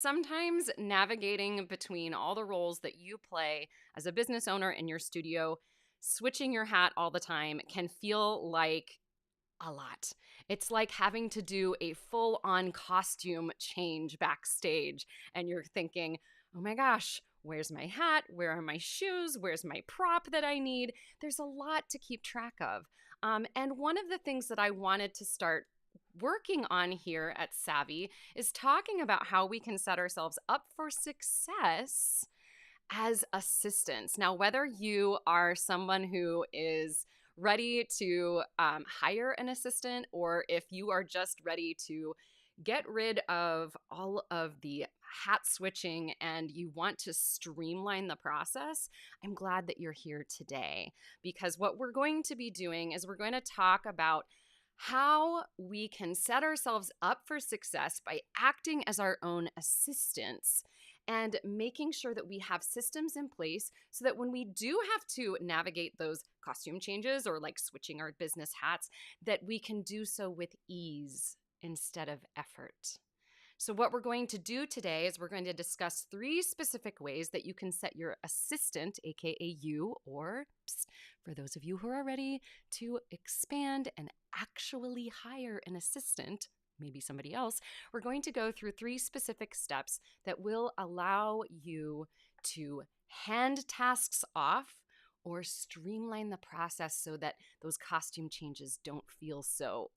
Sometimes navigating between all the roles that you play as a business owner in your studio, switching your hat all the time can feel like a lot. It's like having to do a full on costume change backstage, and you're thinking, oh my gosh, where's my hat? Where are my shoes? Where's my prop that I need? There's a lot to keep track of. And one of the things that I wanted to start working on here at Savvy is talking about how we can set ourselves up for success as assistants. Now, whether you are someone who is ready to hire an assistant, or if you are just ready to get rid of all of the hat switching and you want to streamline the process, I'm glad that you're here today, because what we're going to be doing is we're going to talk about how we can set ourselves up for success by acting as our own assistants and making sure that we have systems in place so that when we do have to navigate those costume changes or like switching our business hats, that we can do so with ease instead of effort. So, what we're going to do today is we're going to discuss 3 specific ways that you can set your assistant, aka you, or for those of you who are ready to expand and actually hire an assistant, maybe somebody else, we're going to go through 3 specific steps that will allow you to hand tasks off or streamline the process so that those costume changes don't feel so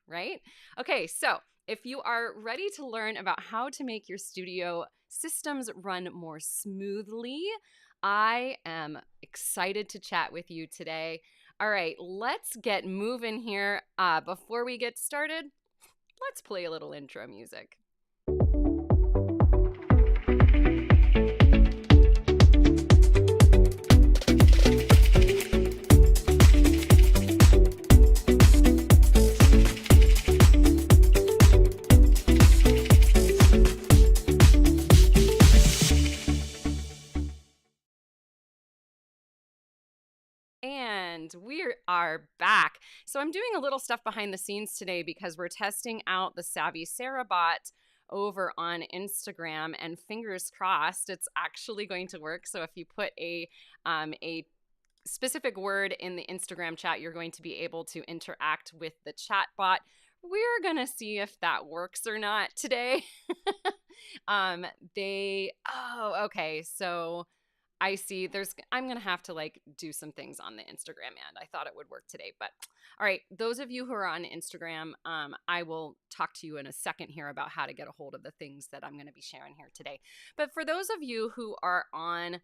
right? Okay, so if you are ready to learn about how to make your studio systems run more smoothly, I am excited to chat with you today. All right, let's get moving here. Before we get started, let's play a little intro music. And we are back. So I'm doing a little stuff behind the scenes today because we're testing out the Savvy Sara bot over on Instagram, and fingers crossed it's actually going to work. So if you put a specific word in the Instagram chat, you're going to be able to interact with the chat bot. We're going to see if that works or not today. Okay. So I see I'm going to have to do some things on the Instagram end. I thought it would work today, but all right. Those of you who are on Instagram, I will talk to you in a second here about how to get a hold of the things that I'm going to be sharing here today. But for those of you who are on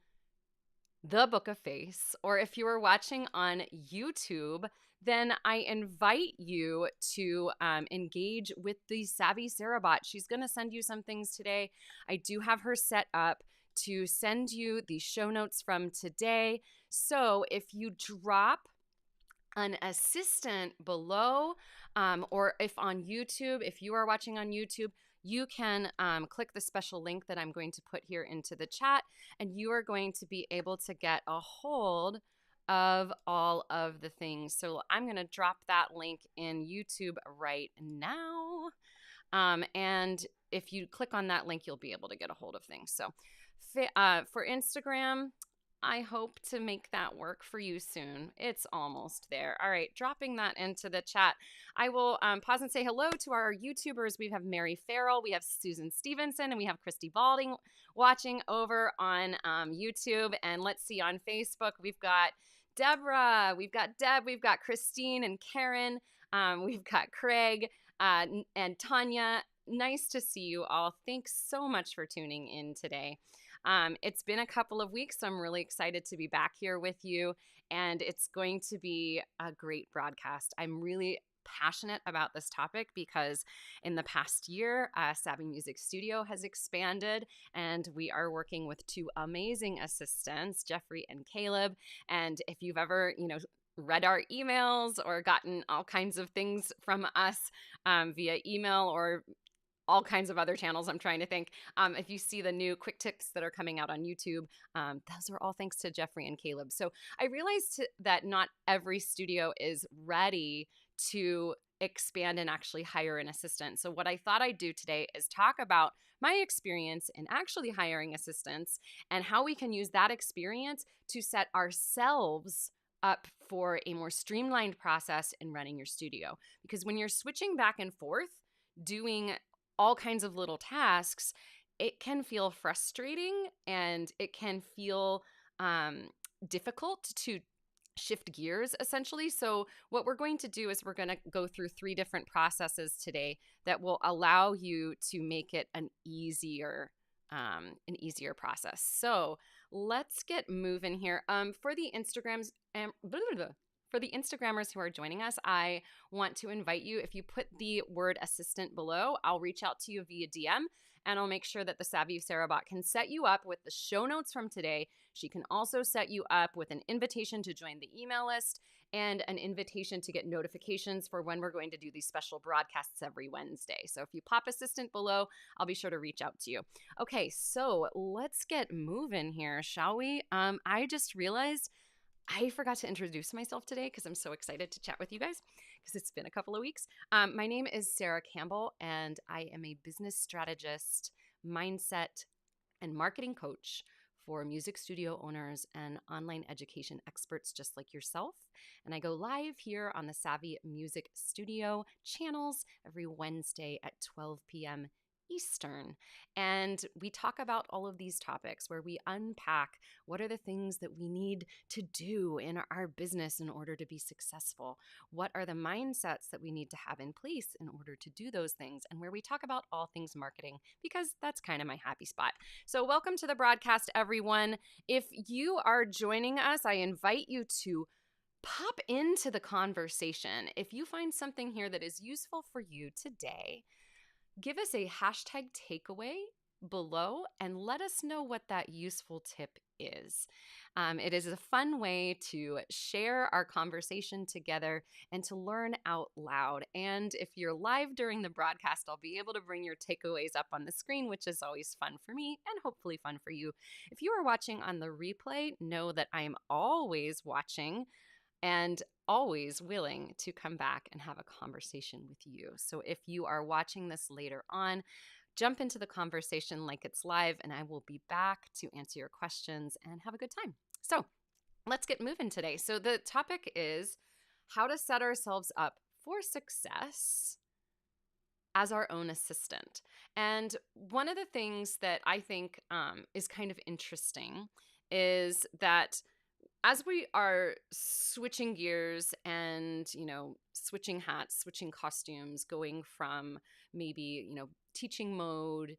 the Book of Face, or if you are watching on YouTube, then I invite you to engage with the Savvy Sara bot. She's going to send you some things today. I do have her set up to send you the show notes from today. So if you drop an assistant below, or if on YouTube, if you are watching on YouTube, you can click the special link that I'm going to put here into the chat, and you are going to be able to get a hold of all of the things. So I'm going to drop that link in YouTube right now. And if you click on that link, you'll be able to get a hold of things. So for Instagram, I hope to make that work for you soon. It's almost there. All right, dropping that into the chat. I will pause and say hello to our YouTubers. We have Mary Farrell, we have Susan Stevenson, and we have Christy Balding watching over on YouTube. And let's see, on Facebook, we've got Deborah, we've got Deb, we've got Christine and Karen, we've got Craig and Tanya. Nice to see you all. Thanks so much for tuning in today. It's been a couple of weeks, so I'm really excited to be back here with you, and it's going to be a great broadcast. I'm really passionate about this topic because in the past year, Savvy Music Studio has expanded, and we are working with 2 amazing assistants, Jeffrey and Caleb. And if you've ever, read our emails or gotten all kinds of things from us via email or all kinds of other channels, I'm trying to think. If you see the new quick tips that are coming out on YouTube, those are all thanks to Jeffrey and Caleb. So I realized that not every studio is ready to expand and actually hire an assistant. So what I thought I'd do today is talk about my experience in actually hiring assistants and how we can use that experience to set ourselves up for a more streamlined process in running your studio. Because when you're switching back and forth, doing all kinds of little tasks, it can feel frustrating and it can feel difficult to shift gears essentially. So what we're going to do is we're going to go through 3 different processes today that will allow you to make it an easier process. So let's get moving here. For the for the Instagrammers who are joining us, I want to invite you, if you put the word assistant below, I'll reach out to you via DM and I'll make sure that the Savvy Sara bot can set you up with the show notes from today. She can also set you up with an invitation to join the email list and an invitation to get notifications for when we're going to do these special broadcasts every Wednesday. So if you pop assistant below, I'll be sure to reach out to you. Okay, so let's get moving here, shall we? I just realized I forgot to introduce myself today because I'm so excited to chat with you guys because it's been a couple of weeks. My name is Sara Campbell, and I am a business strategist, mindset, and marketing coach for music studio owners and online education experts just like yourself. And I go live here on the Savvy Music Studio channels every Wednesday at 12 p.m. Eastern. And we talk about all of these topics where we unpack what are the things that we need to do in our business in order to be successful? What are the mindsets that we need to have in place in order to do those things? And where we talk about all things marketing, because that's kind of my happy spot. So welcome to the broadcast, everyone. If you are joining us, I invite you to pop into the conversation. If you find something here that is useful for you today, give us a hashtag takeaway below and let us know what that useful tip is. It is a fun way to share our conversation together and to learn out loud. And if you're live during the broadcast, I'll be able to bring your takeaways up on the screen, which is always fun for me and hopefully fun for you. If you are watching on the replay, know that I am always watching and always willing to come back and have a conversation with you. So if you are watching this later on, jump into the conversation like it's live, and I will be back to answer your questions and have a good time. So let's get moving today. So the topic is how to set ourselves up for success as our own assistant. And one of the things that I think is kind of interesting is that as we are switching gears and, switching hats, switching costumes, going from maybe, teaching mode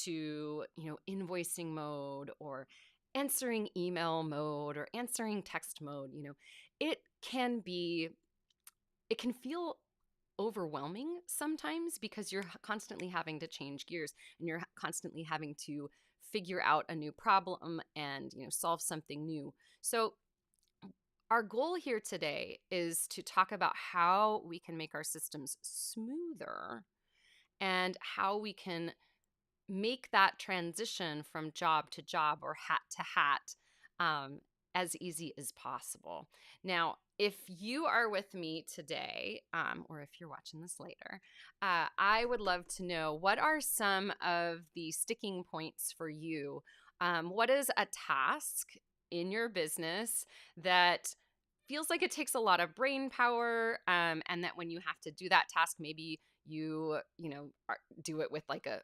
to, invoicing mode or answering email mode or answering text mode, it can feel overwhelming sometimes because you're constantly having to change gears and you're constantly having to figure out a new problem and, solve something new. So our goal here today is to talk about how we can make our systems smoother and how we can make that transition from job to job or hat to hat as easy as possible. Now, if you are with me today, or if you're watching this later, I would love to know what are some of the sticking points for you. What is a task in your business that feels like it takes a lot of brain power, and that when you have to do that task, maybe you do it with like a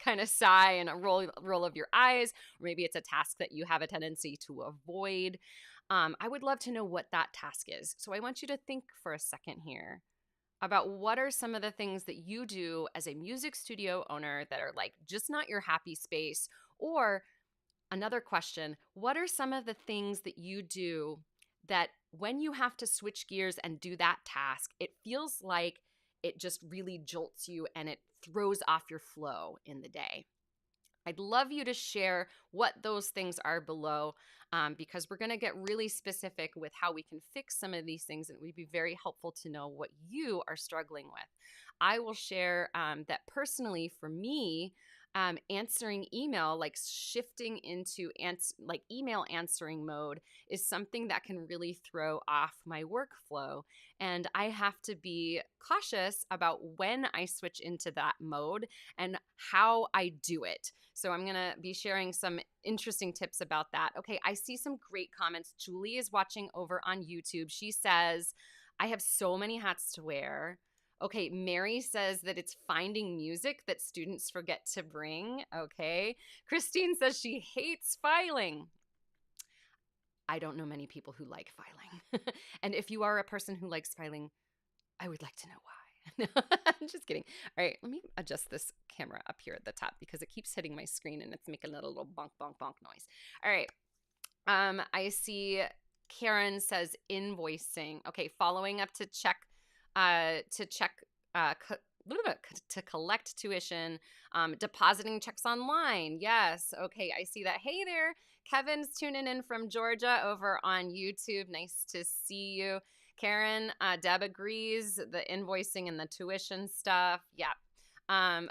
kind of sigh and a roll of your eyes, or maybe it's a task that you have a tendency to avoid. I would love to know what that task is. So I want you to think for a second here about what are some of the things that you do as a music studio owner that are like just not your happy space. Or another question, what are some of the things that you do that when you have to switch gears and do that task, it feels like it just really jolts you and it throws off your flow in the day? I'd love you to share what those things are below, because we're going to get really specific with how we can fix some of these things, and it would be very helpful to know what you are struggling with. I will share that personally for me, answering email, like shifting into like email answering mode, is something that can really throw off my workflow. And I have to be cautious about when I switch into that mode and how I do it. So I'm going to be sharing some interesting tips about that. Okay, I see some great comments. Julie is watching over on YouTube. She says, I have so many hats to wear. Okay, Mary says that it's finding music that students forget to bring. Okay. Christine says she hates filing. I don't know many people who like filing. And if you are a person who likes filing, I would like to know why. I'm just kidding. All right, let me adjust this camera up here at the top because it keeps hitting my screen and it's making a little bonk, bonk, bonk noise. All right. I see Karen says invoicing. Okay, following up to check to collect tuition, depositing checks online. Yes. Okay, I see that. Hey there, Kevin's tuning in from Georgia over on YouTube. Nice to see you. Karen, Deb agrees, the invoicing and the tuition stuff. Yeah.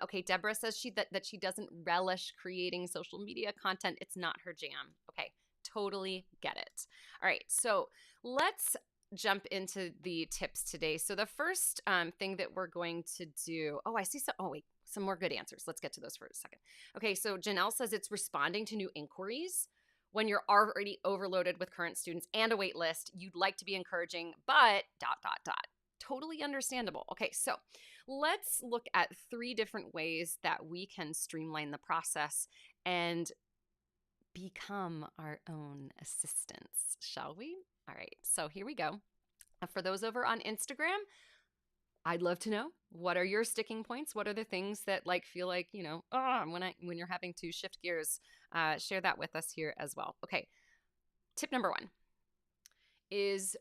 Okay, Deborah says that she doesn't relish creating social media content. It's not her jam. Okay, totally get it. All right, so let's jump into the tips today. So the first thing that we're going to do, I see some, wait, some more good answers. Let's get to those for a second. Okay, so Janelle says it's responding to new inquiries. When you're already overloaded with current students and a wait list, you'd like to be encouraging, but ... Totally understandable. Okay, so let's look at 3 different ways that we can streamline the process and become our own assistants, shall we? All right, so here we go. For those over on Instagram, I'd love to know, what are your sticking points? What are the things that feel like, when you're having to shift gears? Share that with us here as well. Okay, tip number 1 is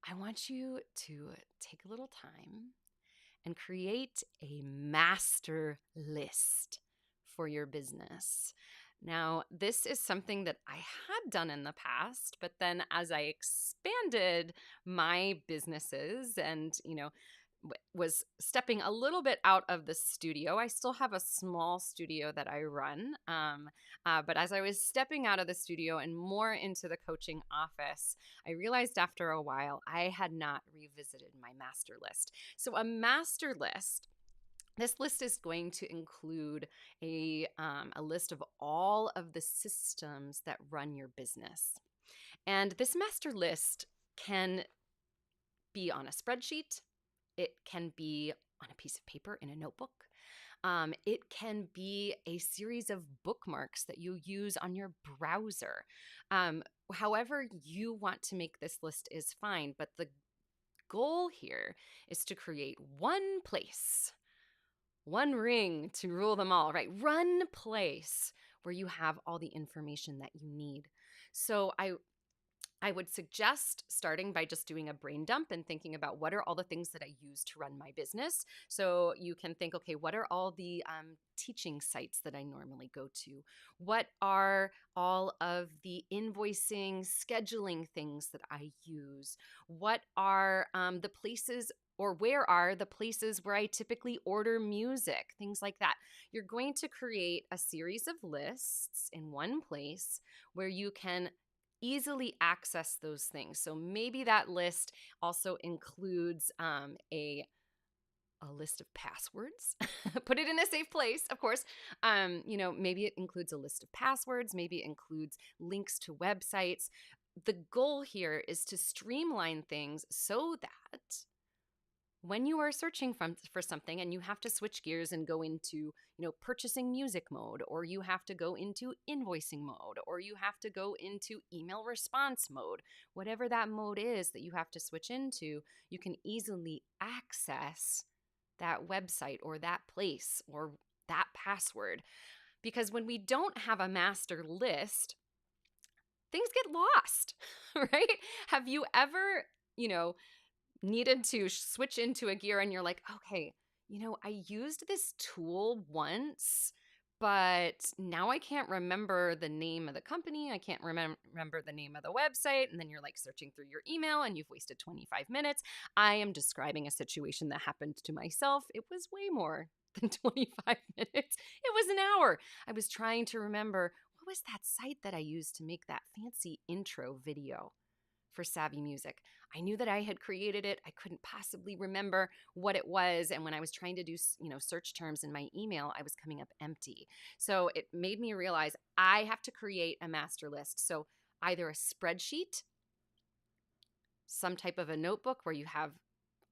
I want you to take a little time and create a master list for your business. Now, this is something that I had done in the past, but then as I expanded my businesses and, was stepping a little bit out of the studio. I still have a small studio that I run. But as I was stepping out of the studio and more into the coaching office, I realized after a while I had not revisited my master list. So a master list, this list is going to include a list of all of the systems that run your business. And this master list can be on a spreadsheet. It can be on a piece of paper in a notebook. It can be a series of bookmarks that you use on your browser. However you want to make this list is fine, but the goal here is to create one place, one ring to rule them all, right? One place where you have all the information that you need. So I would suggest starting by just doing a brain dump and thinking about what are all the things that I use to run my business. So you can think, okay, what are all the teaching sites that I normally go to? What are all of the invoicing, scheduling things that I use? What are the places, or where are the places where I typically order music? Things like that. You're going to create a series of lists in one place where you can easily access those things. So maybe that list also includes a list of passwords. Put it in a safe place, of course. Maybe it includes a list of passwords. Maybe it includes links to websites. The goal here is to streamline things so that when you are searching for something and you have to switch gears and go into, purchasing music mode, or you have to go into invoicing mode, or you have to go into email response mode, whatever that mode is that you have to switch into, you can easily access that website or that place or that password. Because when we don't have a master list, things get lost, right? Have you ever, needed to switch into a gear and you're like, okay, I used this tool once, but now I can't remember the name of the company. I can't remember the name of the website. And then you're searching through your email and you've wasted 25 minutes. I am describing a situation that happened to myself. It was way more than 25 minutes. It was an hour. I was trying to remember, what was that site that I used to make that fancy intro video for Savvy Music? I knew that I had created it. I couldn't possibly remember what it was. And when I was trying to do, search terms in my email, I was coming up empty. So it made me realize I have to create a master list. So either a spreadsheet, some type of a notebook where you have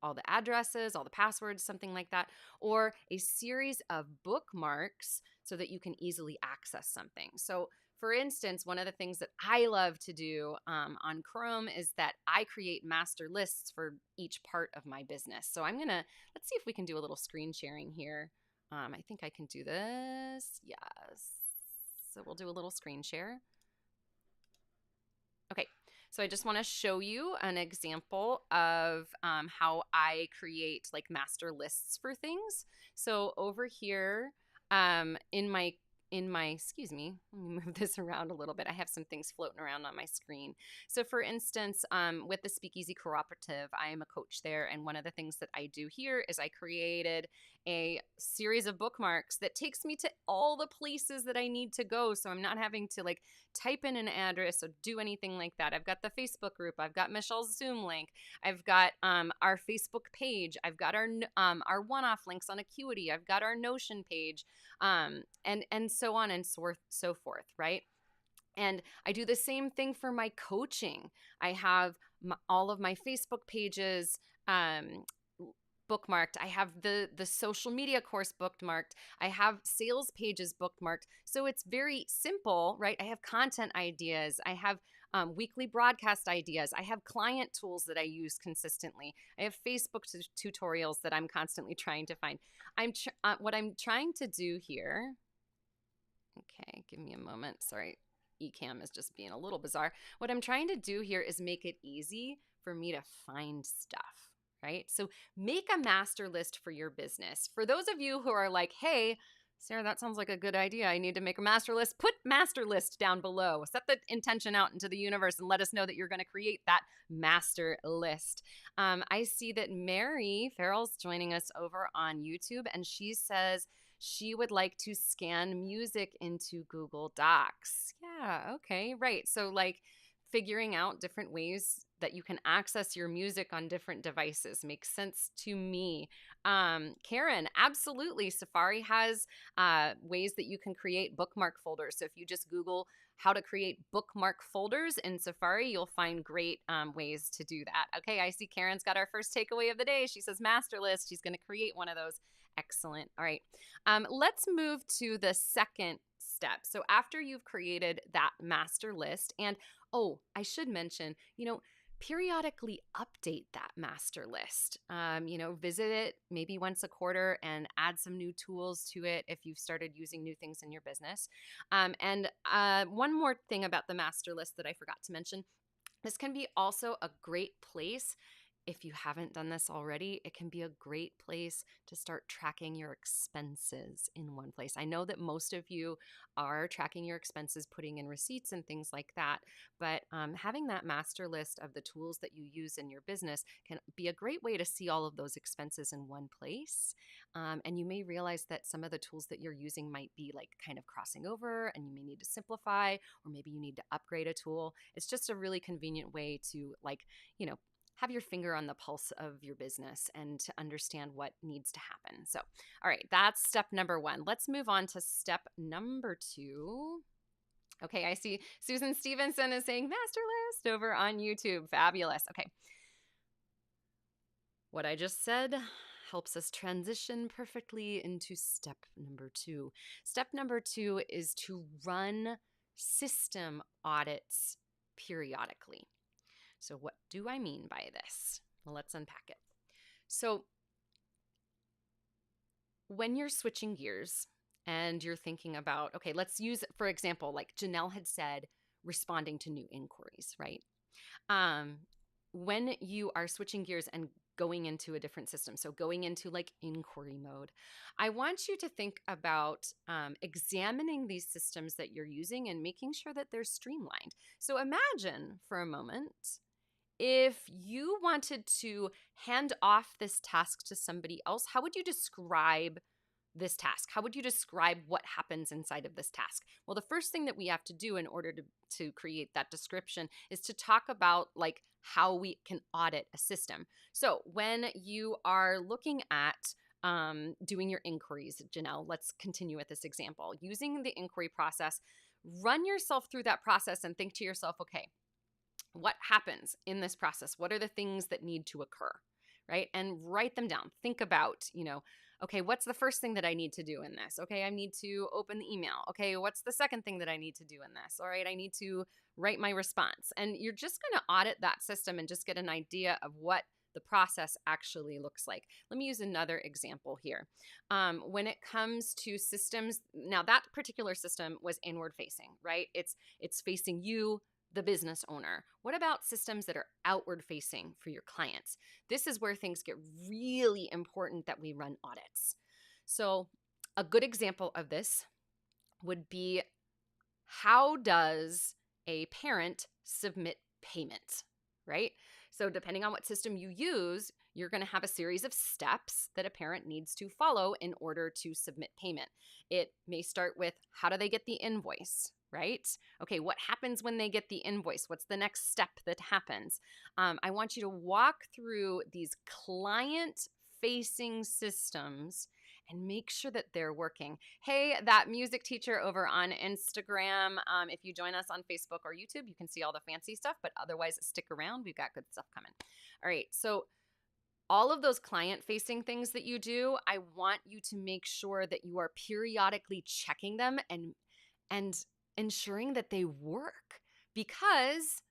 all the addresses, all the passwords, something like that, or a series of bookmarks so that you can easily access something. So for instance, one of the things that I love to do on Chrome is that I create master lists for each part of my business. So let's see if we can do a little screen sharing here. I think I can do this. Yes. So we'll do a little screen share. Okay. So I just want to show you an example of how I create like master lists for things. So over here excuse me, let me move this around a little bit. I have some things floating around on my screen. So for instance, with the Speakeasy Cooperative, I am a coach there. And one of the things that I do here is I created a series of bookmarks that takes me to all the places that I need to go. So I'm not having to like type in an address or do anything like that. I've got the Facebook group. I've got Michelle's Zoom link. I've got our Facebook page. I've got our one-off links on Acuity. I've got our Notion page, and so on and so forth, right? And I do the same thing for my coaching. I have all of my Facebook pages bookmarked. I have the social media course bookmarked. I have sales pages bookmarked. So it's very simple, right? I have content ideas. I have weekly broadcast ideas. I have client tools that I use consistently. I have Facebook tutorials that I'm constantly trying to find. What I'm trying to do here. Okay, give me a moment. Sorry, eCam is just being a little bizarre. What I'm trying to do here is make it easy for me to find stuff, right? So make a master list for your business. For those of you who are like, hey, Sarah, that sounds like a good idea. I need to make a master list. Put master list down below. Set the intention out into the universe and let us know that you're going to create that master list. I see that Mary Farrell's joining us over on YouTube, and she says she would like to scan music into Google Docs. Yeah, okay, right. So like figuring out different ways that you can access your music on different devices makes sense to me. Karen, absolutely. Safari has ways that you can create bookmark folders. So if you just Google how to create bookmark folders in Safari, you'll find great ways to do that. Okay, I see Karen's got our first takeaway of the day. She says master list. She's going to create one of those. Excellent. All right. Let's move to the second step. So after you've created that master list, and I should mention, periodically update that master list. Visit it maybe once a quarter and add some new tools to it if you've started using new things in your business. And one more thing about the master list that I forgot to mention. This can be also a great place. If you haven't done this already, it can be a great place to start tracking your expenses in one place. I know that most of you are tracking your expenses, putting in receipts and things like that, but having that master list of the tools that you use in your business can be a great way to see all of those expenses in one place. And you may realize that some of the tools that you're using might be like kind of crossing over, and you may need to simplify, or maybe you need to upgrade a tool. It's just a really convenient way to have your finger on the pulse of your business and to understand what needs to happen. So, all right, that's step number one. Let's move on to step number two. Okay, I see Susan Stevenson is saying master list over on YouTube. Fabulous. Okay. What I just said helps us transition perfectly into step number two. Step number two is to run system audits periodically. So what do I mean by this? Well, let's unpack it. So when you're switching gears and you're thinking about, okay, let's use, for example, like Janelle had said, responding to new inquiries, right? When you are switching gears and going into a different system, so going into like inquiry mode, I want you to think about examining these systems that you're using and making sure that they're streamlined. So imagine for a moment, if you wanted to hand off this task to somebody else, how would you describe this task? How would you describe what happens inside of this task? Well, the first thing that we have to do in order to create that description is to talk about like how we can audit a system. So when you are looking at doing your inquiries, Janelle, let's continue with this example. Using the inquiry process, run yourself through that process and think to yourself, okay, what happens in this process? What are the things that need to occur, right? And write them down. Think about, okay, what's the first thing that I need to do in this? Okay, I need to open the email. Okay, what's the second thing that I need to do in this? All right, I need to write my response. And you're just going to audit that system and just get an idea of what the process actually looks like. Let me use another example here. When it comes to systems, now that particular system was inward facing, right? It's facing you, the business owner. What about systems that are outward facing for your clients? This is where things get really important that we run audits. So a good example of this would be, how does a parent submit payment, right? So depending on what system you use, you're going to have a series of steps that a parent needs to follow in order to submit payment. It may start with, how do they get the invoice, right? Okay, what happens when they get the invoice? What's the next step that happens? I want you to walk through these client-facing systems and make sure that they're working. Hey, that music teacher over on Instagram, if you join us on Facebook or YouTube, you can see all the fancy stuff, but otherwise stick around. We've got good stuff coming. All right, so all of those client-facing things that you do, I want you to make sure that you are periodically checking them and ensuring that they work, because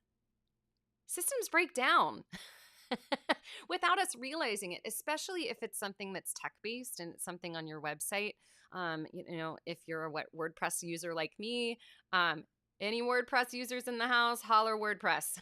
systems break down without us realizing it, especially if it's something that's tech-based and it's something on your website. If you're a WordPress user like me, any WordPress users in the house, holler WordPress.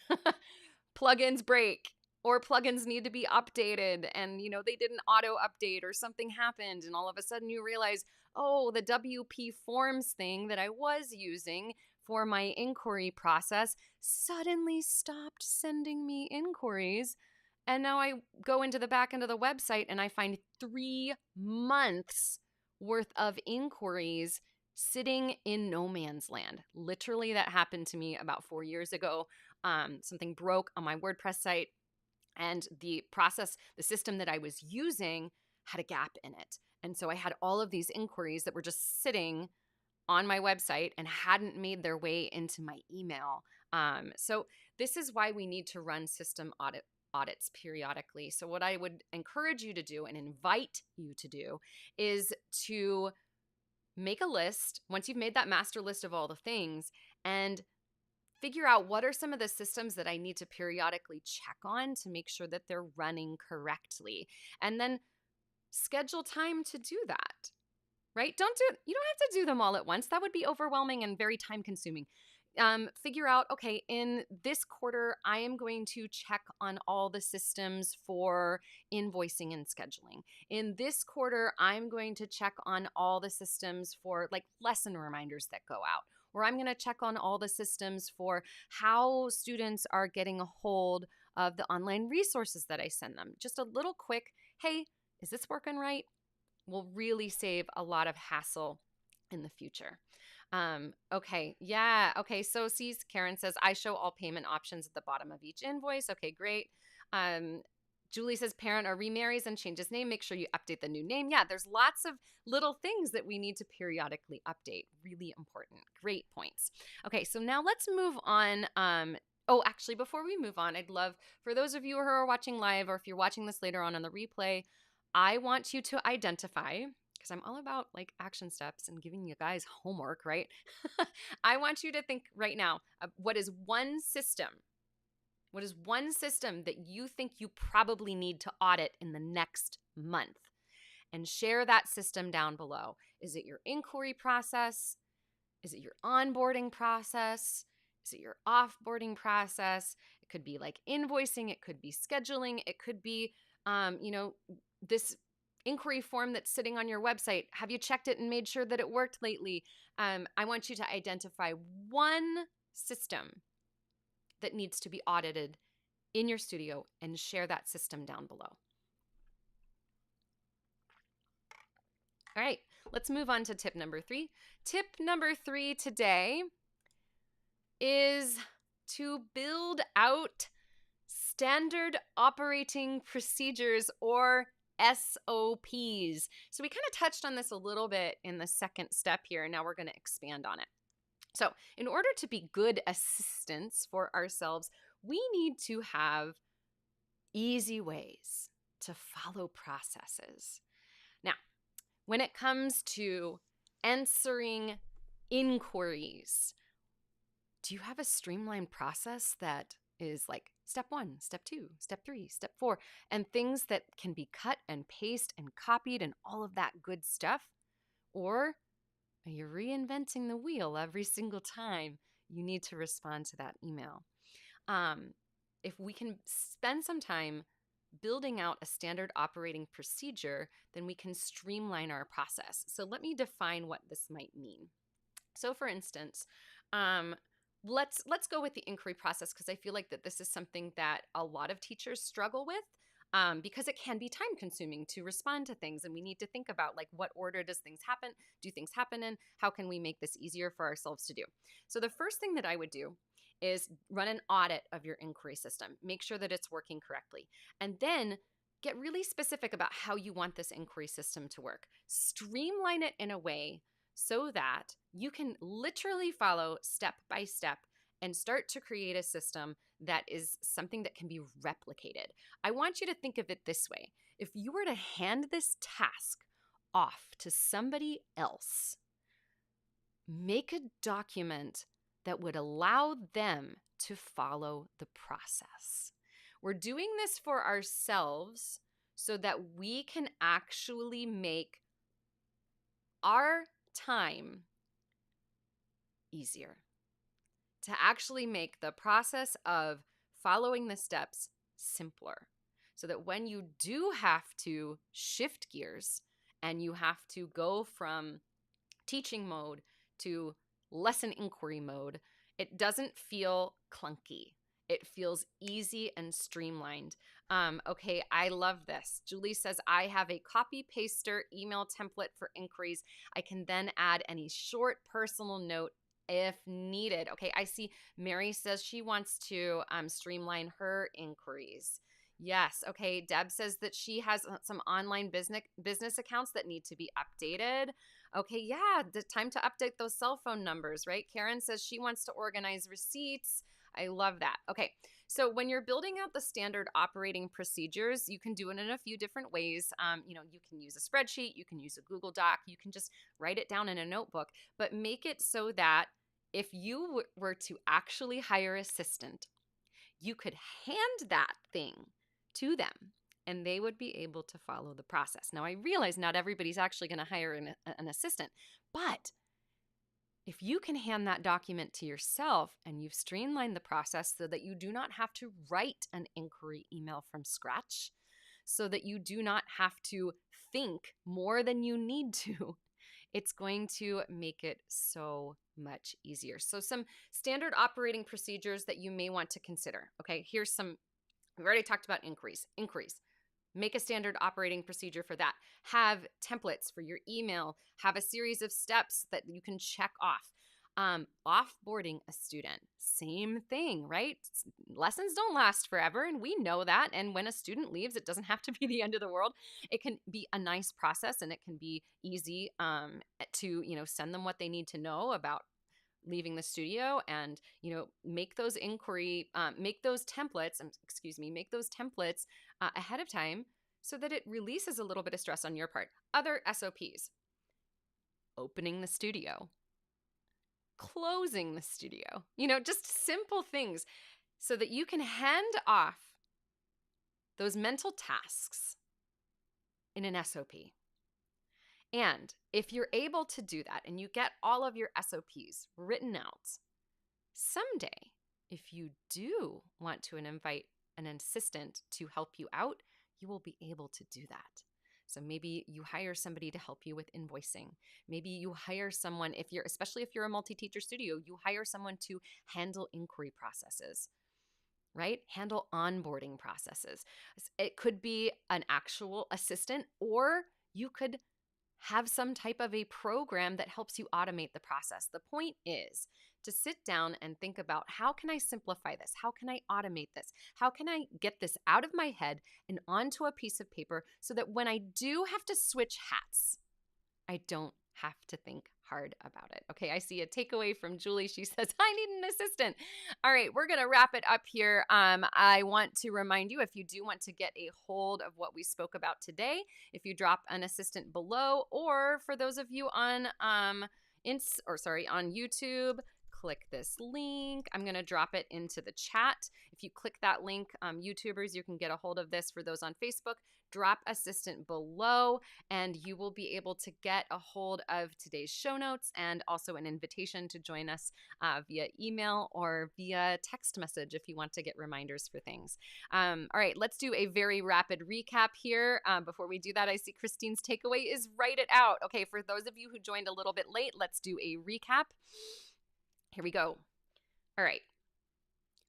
Plugins break, or plugins need to be updated, and they didn't auto update, or something happened, and all of a sudden you realize, oh, the WP Forms thing that I was using for my inquiry process suddenly stopped sending me inquiries. And now I go into the back end of the website and I find 3 months worth of inquiries sitting in no man's land. Literally, that happened to me about 4 years ago. Something broke on my WordPress site, and the system that I was using had a gap in it. And so I had all of these inquiries that were just sitting on my website and hadn't made their way into my email. So this is why we need to run system audits periodically. So what I would encourage you to do and invite you to do is to make a list, once you've made that master list of all the things, and figure out what are some of the systems that I need to periodically check on to make sure that they're running correctly. And then schedule time to do that, right? You don't have to do them all at once. That would be overwhelming and very time consuming. Figure out, okay, in this quarter, I am going to check on all the systems for invoicing and scheduling. In this quarter, I'm going to check on all the systems for like lesson reminders that go out. Or I'm going to check on all the systems for how students are getting a hold of the online resources that I send them. Just a little quick, hey, is this working right? Will really save a lot of hassle in the future. Okay. Yeah. Okay. So Karen says, I show all payment options at the bottom of each invoice. Okay, great. Julie says, parent or remarries and changes name. Make sure you update the new name. Yeah, there's lots of little things that we need to periodically update. Really important. Great points. Okay, so now let's move on. Actually, before we move on, I'd love for those of you who are watching live, or if you're watching this later on the replay, I want you to identify, because I'm all about like action steps and giving you guys homework, right? I want you to think right now, what is one system that you think you probably need to audit in the next month? And share that system down below. Is it your inquiry process? Is it your onboarding process? Is it your offboarding process? It could be like invoicing. It could be scheduling. It could be, this inquiry form that's sitting on your website. Have you checked it and made sure that it worked lately? I want you to identify one system that needs to be audited in your studio and share that system down below. All right, let's move on to tip number 3. Tip number 3 today is to build out standard operating procedures, or SOPs. So we kind of touched on this a little bit in the second step here, and now we're going to expand on it. So in order to be good assistants for ourselves, we need to have easy ways to follow processes. Now, when it comes to answering inquiries, do you have a streamlined process that is like step 1, step 2, step 3, step 4, and things that can be cut and paste and copied and all of that good stuff? Or are you reinventing the wheel every single time you need to respond to that email? If we can spend some time building out a standard operating procedure, then we can streamline our process. So let me define what this might mean. So for instance, let's go with the inquiry process, because I feel like that this is something that a lot of teachers struggle with, because it can be time consuming to respond to things, and we need to think about like what order do things happen in, how can we make this easier for ourselves to do. So the first thing that I would do is run an audit of your inquiry system, make sure that it's working correctly, and then get really specific about how you want this inquiry system to work. Streamline it in a way so that you can literally follow step by step and start to create a system that is something that can be replicated. I want you to think of it this way. If you were to hand this task off to somebody else, make a document that would allow them to follow the process. We're doing this for ourselves so that we can actually make our time easier, to actually make the process of following the steps simpler, so that when you do have to shift gears and you have to go from teaching mode to lesson inquiry mode, it doesn't feel clunky. It feels easy and streamlined. Okay, I love this. Julie says, I have a copy paster email template for inquiries. I can then add any short personal note if needed. Okay, I see Mary says she wants to streamline her inquiries. Yes. Okay. Deb says that she has some online business accounts that need to be updated. Okay. Yeah. The time to update those cell phone numbers, right? Karen says she wants to organize receipts. I love that. Okay. So when you're building out the standard operating procedures, you can do it in a few different ways. You can use a spreadsheet, you can use a Google Doc, you can just write it down in a notebook, but make it so that if you were to actually hire an assistant, you could hand that thing to them and they would be able to follow the process. Now, I realize not everybody's actually going to hire an assistant, but if you can hand that document to yourself and you've streamlined the process so that you do not have to write an inquiry email from scratch, so that you do not have to think more than you need to, it's going to make it so much easier. So some standard operating procedures that you may want to consider. Okay, here's some. We've already talked about inquiries. Make a standard operating procedure for that. Have templates for your email. Have a series of steps that you can check off. Offboarding a student, same thing, right? Lessons don't last forever, and we know that. And when a student leaves, it doesn't have to be the end of the world. It can be a nice process, and it can be easy to send them what they need to know about leaving the studio, and make those templates ahead of time so that it releases a little bit of stress on your part. Other SOPs: opening the studio, closing the studio, just simple things so that you can hand off those mental tasks in an SOP. And if you're able to do that and you get all of your SOPs written out, someday, if you do want to invite an assistant to help you out, you will be able to do that. So maybe you hire somebody to help you with invoicing. Maybe you hire someone, especially if you're a multi-teacher studio, you hire someone to handle inquiry processes, right? Handle onboarding processes. It could be an actual assistant, or you could have some type of a program that helps you automate the process. The point is to sit down and think about, how can I simplify this? How can I automate this? How can I get this out of my head and onto a piece of paper so that when I do have to switch hats, I don't have to think hard about it. Okay, I see a takeaway from Julie. She says, I need an assistant. All right, we're going to wrap it up here. I want to remind you, if you do want to get a hold of what we spoke about today, if you drop an assistant below, or for those of you on on YouTube, click this link. I'm going to drop it into the chat. If you click that link, YouTubers, you can get a hold of this. For those on Facebook, drop assistant below and you will be able to get a hold of today's show notes and also an invitation to join us via email or via text message if you want to get reminders for things. All right, let's do a very rapid recap here. Before we do that, I see Christine's takeaway is write it out. Okay, for those of you who joined a little bit late, let's do a recap. Here we go. All right.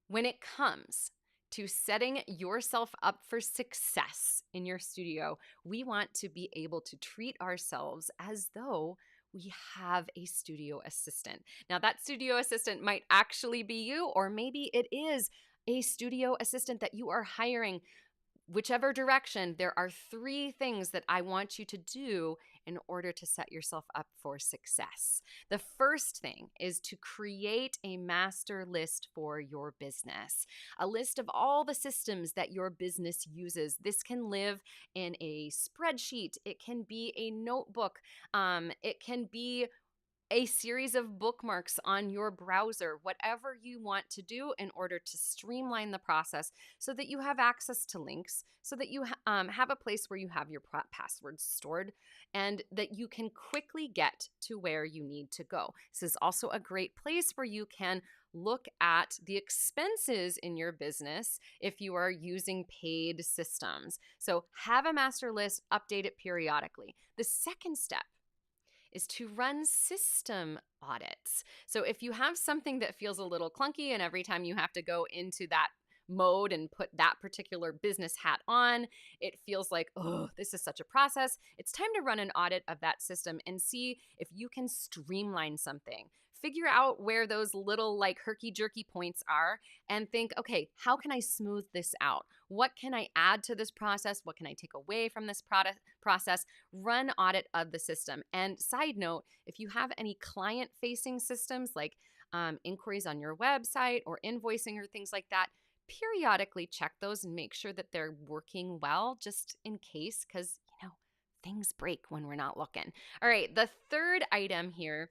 When it comes to setting yourself up for success in your studio, we want to be able to treat ourselves as though we have a studio assistant. Now, that studio assistant might actually be you, or maybe it is a studio assistant that you are hiring. Whichever direction, there are 3 things that I want you to do in order to set yourself up for success. The first thing is to create a master list for your business, a list of all the systems that your business uses. This can live in a spreadsheet. It can be a notebook. It can be a series of bookmarks on your browser, whatever you want to do in order to streamline the process so that you have access to links, so that you have a place where you have your passwords stored and that you can quickly get to where you need to go. This is also a great place where you can look at the expenses in your business if you are using paid systems. So have a master list, update it periodically. The second step is to run system audits. So if you have something that feels a little clunky and every time you have to go into that mode and put that particular business hat on, it feels like, oh, this is such a process. It's time to run an audit of that system and see if you can streamline something. Figure out where those little like herky-jerky points are and think, okay, how can I smooth this out? What can I add to this process? What can I take away from this process? Run audit of the system. And side note, if you have any client-facing systems like inquiries on your website or invoicing or things like that, periodically check those and make sure that they're working well, just in case, because, things break when we're not looking. All right, the third item here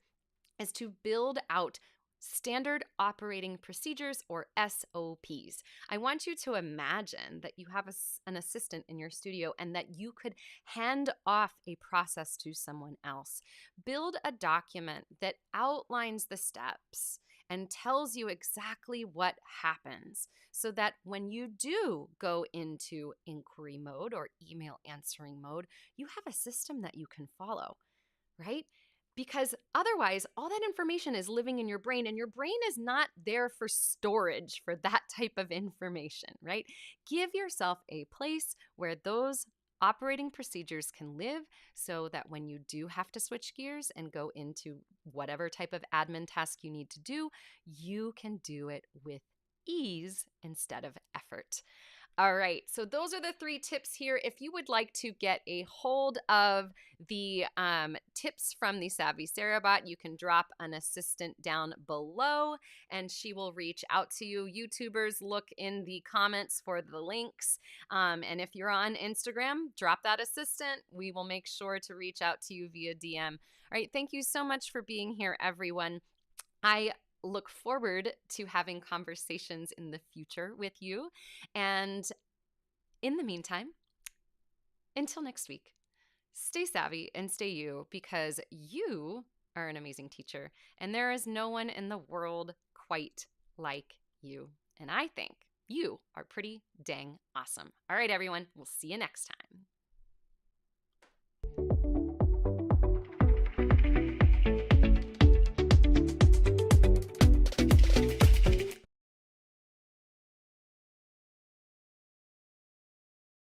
is to build out standard operating procedures, or SOPs. I want you to imagine that you have an assistant in your studio and that you could hand off a process to someone else. Build a document that outlines the steps and tells you exactly what happens so that when you do go into inquiry mode or email answering mode, you have a system that you can follow, right? Because otherwise, all that information is living in your brain, and your brain is not there for storage for that type of information, right? Give yourself a place where those operating procedures can live so that when you do have to switch gears and go into whatever type of admin task you need to do, you can do it with ease instead of effort. All right, so those are the 3 tips here. If you would like to get a hold of the tips from the Savvy Sara bot, you can drop an assistant down below and she will reach out to you. YouTubers, look in the comments for the links. And if you're on Instagram, drop that assistant. We will make sure to reach out to you via DM. All right, thank you so much for being here, everyone. I look forward to having conversations in the future with you. And in the meantime, until next week, stay savvy and stay you, because you are an amazing teacher and there is no one in the world quite like you. And I think you are pretty dang awesome. All right, everyone, we'll see you next time.